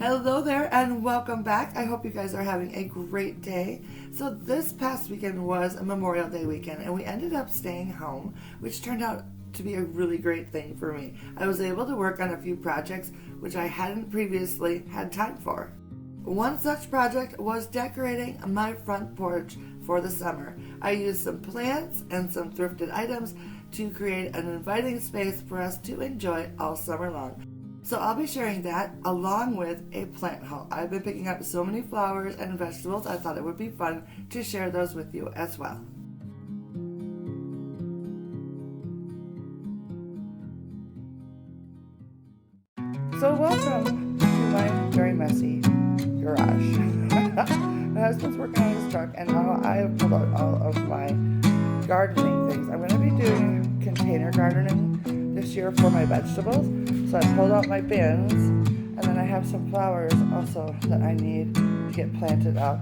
Hello there and welcome back. I hope you guys are having a great day. So this past weekend was a Memorial Day weekend and we ended up staying home, which turned out to be a really great thing for me. I was able to work on a few projects which I hadn't previously had time for. One such project was decorating my front porch for the summer. I used some plants and some thrifted items to create an inviting space for us to enjoy all summer long. So I'll be sharing that along with a plant haul. I've been picking up so many flowers and vegetables, I thought it would be fun to share those with you as well. So welcome to my very messy garage. My husband's working on his truck and now I have pulled out all of my gardening things. I'm going to be doing container gardening this year for my vegetables. So I pulled out my bins, and then I have some flowers also that I need to get planted up.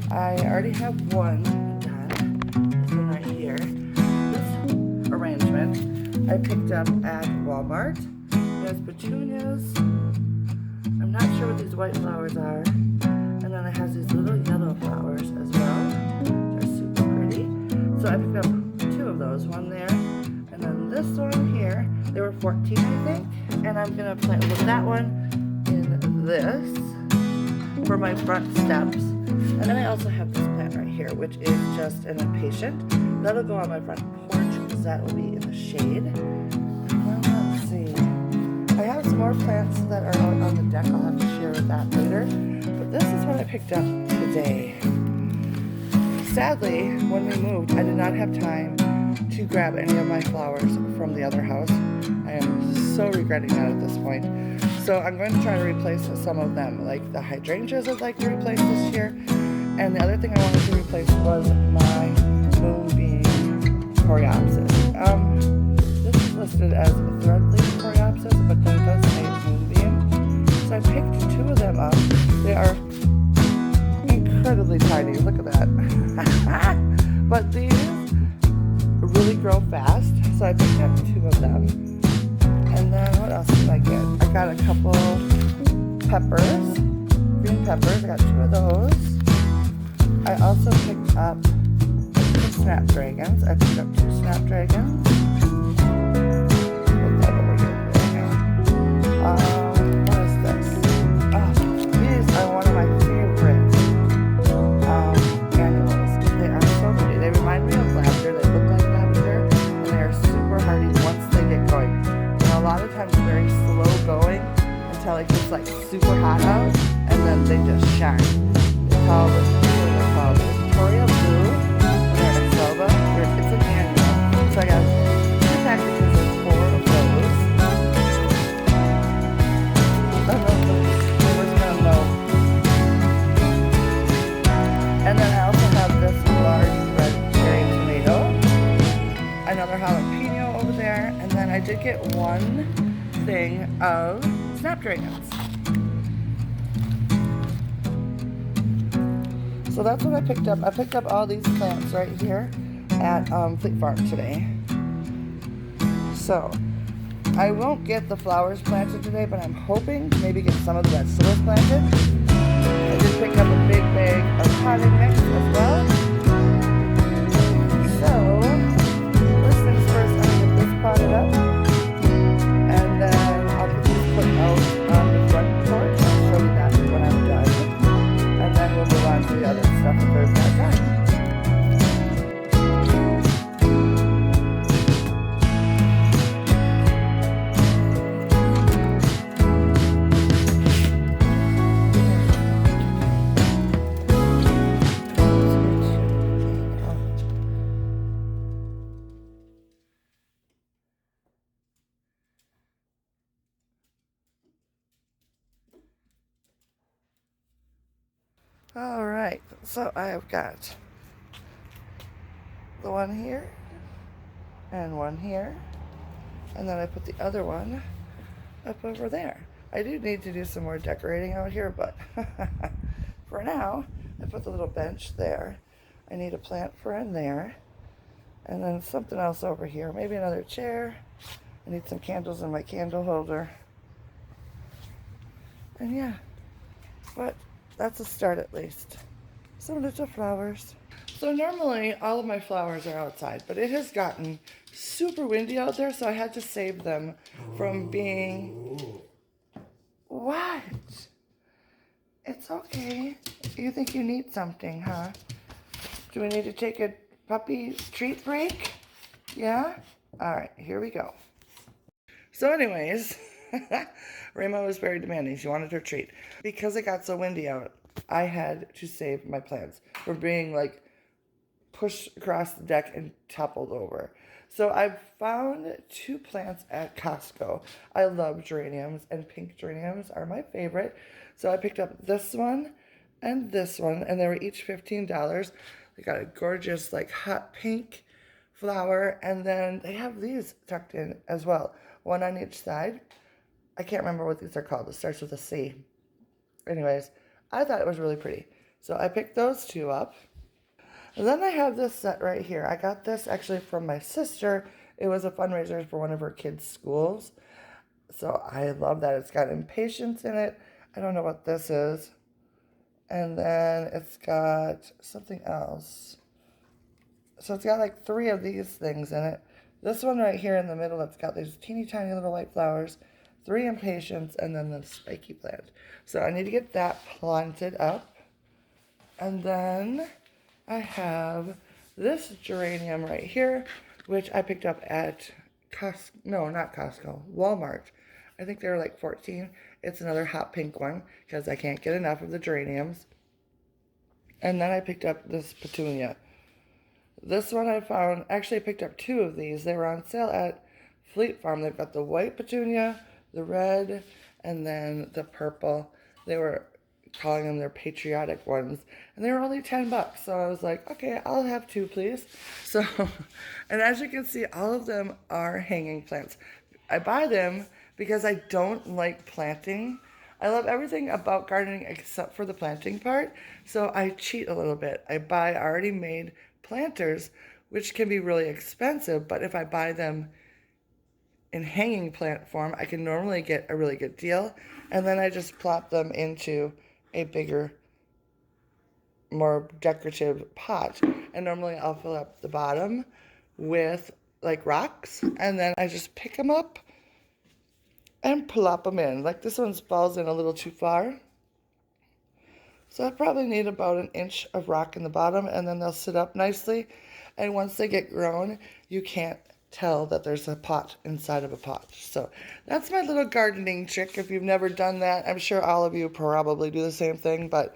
I already have one done, this one right here. This arrangement I picked up at Walmart. There's petunias. I'm not sure what these white flowers are. And then it has these little yellow flowers as well. They're super pretty. So I picked up two of those, one there. And then this one here, they were 14 I think, and I'm going to plant that one in this for my front steps. And then I also have this plant right here, which is just an impatient. That'll go on my front porch because that will be in the shade. And then let's see. I have some more plants that are out on the deck. I'll have to share that later. But this is what I picked up today. Sadly, when we moved, I did not have time to grab any of my flowers from the other house. I am so regretting that at this point. So I'm going to try to replace some of them, like the hydrangeas I'd like to replace this year. And the other thing I wanted to replace was my moonbeam coreopsis. This is listed as threadleaf coreopsis, but then it does say moonbeam. So I picked two of them up. They are incredibly tiny. Look at that. But these really grow fast, so I picked up two of them. And then what else did I get? I got a couple peppers, green peppers. I got two of those. I also picked up some snapdragons. I picked up two snapdragons. Put that over here for now. What is this? Oh, these are one of my favorite annuals. They are so pretty. They remind me of lavender. They look like lavender, and they are super hardy once they get going. And a lot of times they're very slow going until it gets like super hot out, and then they just shine. They're called Victoria Blue, and they're a Selva. It's an annual. So I got two packages of 4 of those. I love those. They were kind of low. And then I also have this large red cherry tomato, another jalapeno over there, and then I did get one thing of snapdragons. So that's what I picked up. I picked up all these plants right here at Fleet Farm today. So I won't get the flowers planted today, but I'm hoping to maybe get some of the vegetables planted. I did pick up a big bag of potting mix as well. So, first things first, I'm going to get this potted up. And then I'll put these put out on the front porch. I'll show you that when I'm done. And then we'll move on to the other stuff if there's more time. All right, so I've got the one here and one here, and then I put the other one up over there. I do need to do some more decorating out here, but for now, I put the little bench there. I need a plant for in there, and then something else over here, maybe another chair. I need some candles in my candle holder. And yeah, but that's a start at least. Some little flowers. So normally all of my flowers are outside, but it has gotten super windy out there, so I had to save them from being... What? It's okay. You think you need something, huh? Do we need to take a puppy treat break? Yeah? All right, here we go. So anyways, Rayma was very demanding. She wanted her treat. Because it got so windy out, I had to save my plants from being like pushed across the deck and toppled over. So I found 2 plants at Costco. I love geraniums, and pink geraniums are my favorite. So I picked up this one and this one, and they were each $15. They got a gorgeous like hot pink flower, and then they have these tucked in as well, one on each side. I can't remember what these are called. It starts with a C. Anyways, I thought it was really pretty. So I picked those 2 up. And then I have this set right here. I got this actually from my sister. It was a fundraiser for one of her kids' schools. So I love that. It's got impatiens in it. I don't know what this is. And then it's got something else. So it's got like 3 of these things in it. This one right here in the middle, it's got these teeny tiny little white flowers, 3 impatiens, and then the spiky plant. So I need to get that planted up. And then I have this geranium right here, which I picked up at Costco. No, not Costco. Walmart. I think they were like 14. It's another hot pink one because I can't get enough of the geraniums. And then I picked up this petunia. This one I found, actually I picked up 2 of these. They were on sale at Fleet Farm. They've got the white petunia, the red, and then the purple. They were calling them their patriotic ones, and they were only $10. So I was like, okay, I'll have 2, please. So, and as you can see, all of them are hanging plants. I buy them because I don't like planting. I love everything about gardening except for the planting part. So I cheat a little bit. I buy already made planters, which can be really expensive, but if I buy them in hanging plant form, I can normally get a really good deal, and then I just plop them into a bigger, more decorative pot, and normally I'll fill up the bottom with like rocks, and then I just pick them up and plop them in. Like this one falls in a little too far, so I probably need about 1 inch of rock in the bottom, and then they'll sit up nicely. And once they get grown, you can't tell that there's a pot inside of a pot. So that's my little gardening trick. If you've never done that, I'm sure all of you probably do the same thing, but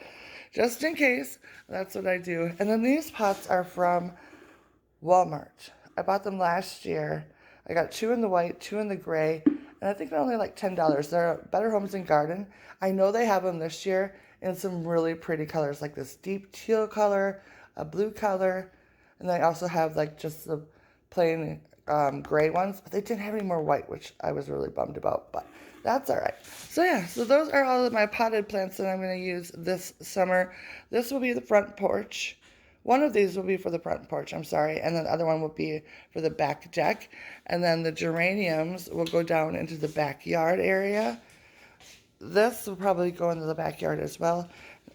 just in case, that's what I do. And then these pots are from Walmart. I bought them last year. I got 2 in the white, 2 in the gray, and I think they're only like $10. They're Better Homes and Garden. I know they have them this year in some really pretty colors, like this deep teal color, a blue color, and they also have like just the plain gray ones, but they didn't have any more white, which I was really bummed about, but that's all right. So yeah, so those are all of my potted plants that I'm going to use this summer. This will be the front porch. One of these will be for the front porch, I'm sorry, and then the other one will be for the back deck, and then the geraniums will go down into the backyard area. This will probably go into the backyard as well.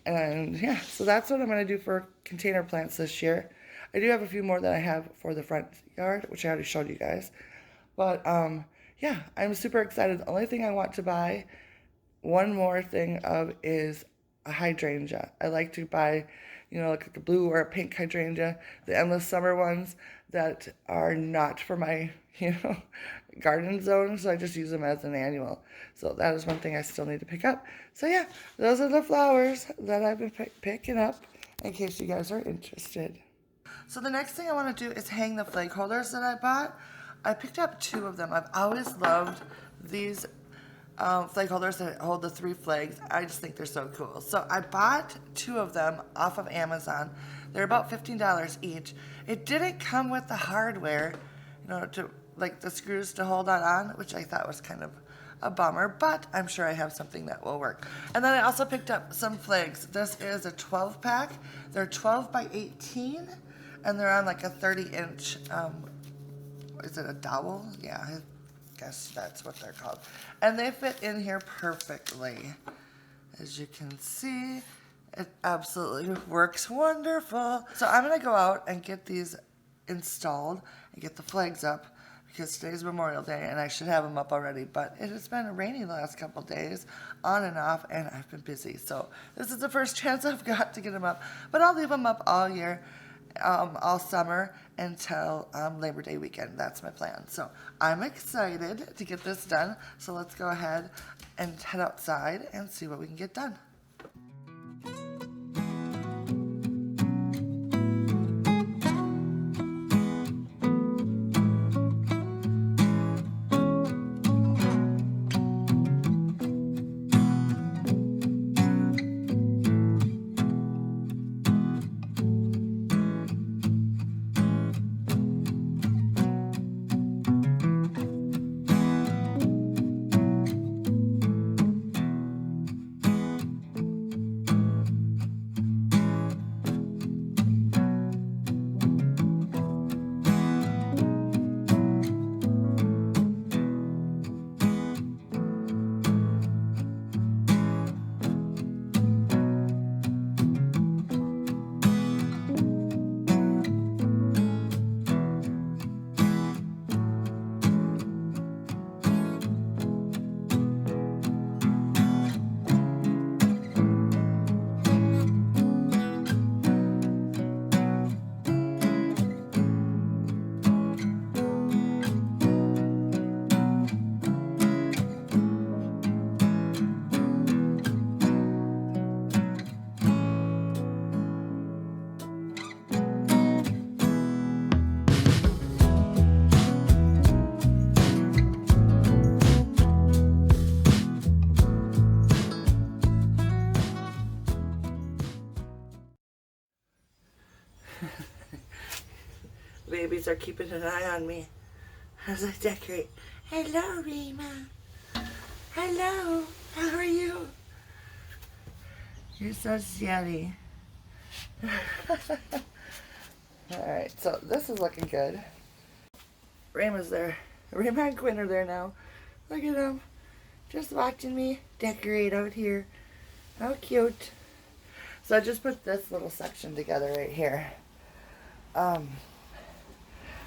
And yeah, so that's what I'm going to do for container plants this year. I do have a few more that I have for the front yard, which I already showed you guys. But yeah, I'm super excited. The only thing I want to buy one more thing of is a hydrangea. I like to buy, you know, like a blue or a pink hydrangea, the endless summer ones that are not for my, you know, garden zone, so I just use them as an annual. So that is one thing I still need to pick up. So yeah, those are the flowers that I've been picking up in case you guys are interested. So the next thing I want to do is hang the flag holders that I bought. I picked up 2 of them. I've always loved these flag holders that hold the 3 flags. I just think they're so cool. So I bought 2 of them off of Amazon. They're about $15 each. It didn't come with the hardware, you know, to like the screws to hold on, which I thought was kind of a bummer, but I'm sure I have something that will work. And then I also picked up some flags. This is a 12 pack. They're 12 by 18, and they're on like a 30-inch, is it a dowel? Yeah, I guess that's what they're called. And they fit in here perfectly. As you can see, it absolutely works wonderful. So I'm gonna go out and get these installed and get the flags up because today's Memorial Day and I should have them up already, but it has been rainy the last couple days, on and off, and I've been busy. So this is the first chance I've got to get them up, but I'll leave them up all year, all summer until Labor Day weekend. That's my plan. So I'm excited to get this done. So let's go ahead and head outside and see what we can get done. Babies are keeping an eye on me as I decorate. Hello, Rima. Hello. How are you? You're so silly. Alright, so this is looking good. Rima's there. Rima and Quinn are there now. Look at them. Just watching me decorate out here. How cute. So I just put this little section together right here.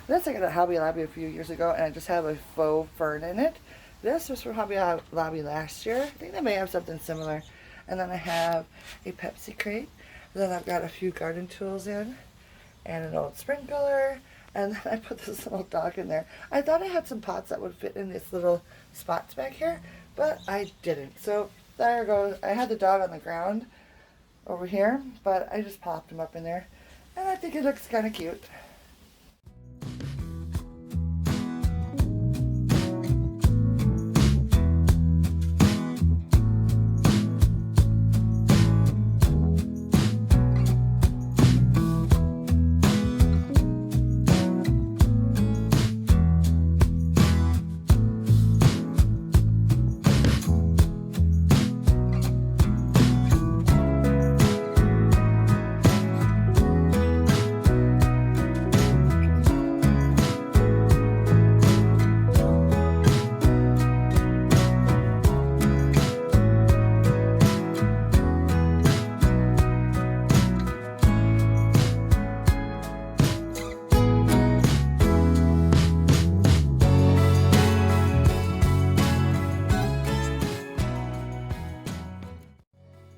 This I got at Hobby Lobby a few years ago, and I just have a faux fern in it. This was from Hobby Lobby last year. I think they may have something similar. And then I have a Pepsi crate. And then I've got a few garden tools in, and an old sprinkler. And then I put this little dog in there. I thought I had some pots that would fit in these little spots back here, but I didn't. So there goes. I had the dog on the ground over here, but I just popped him up in there. And I think it looks kind of cute.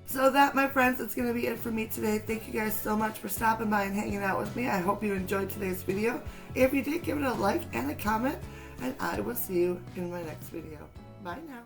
So that, my friends, is going to be it for me today. Thank you guys so much for stopping by and hanging out with me. I hope you enjoyed today's video. If you did, give it a like and a comment, and I will see you in my next video. Bye now.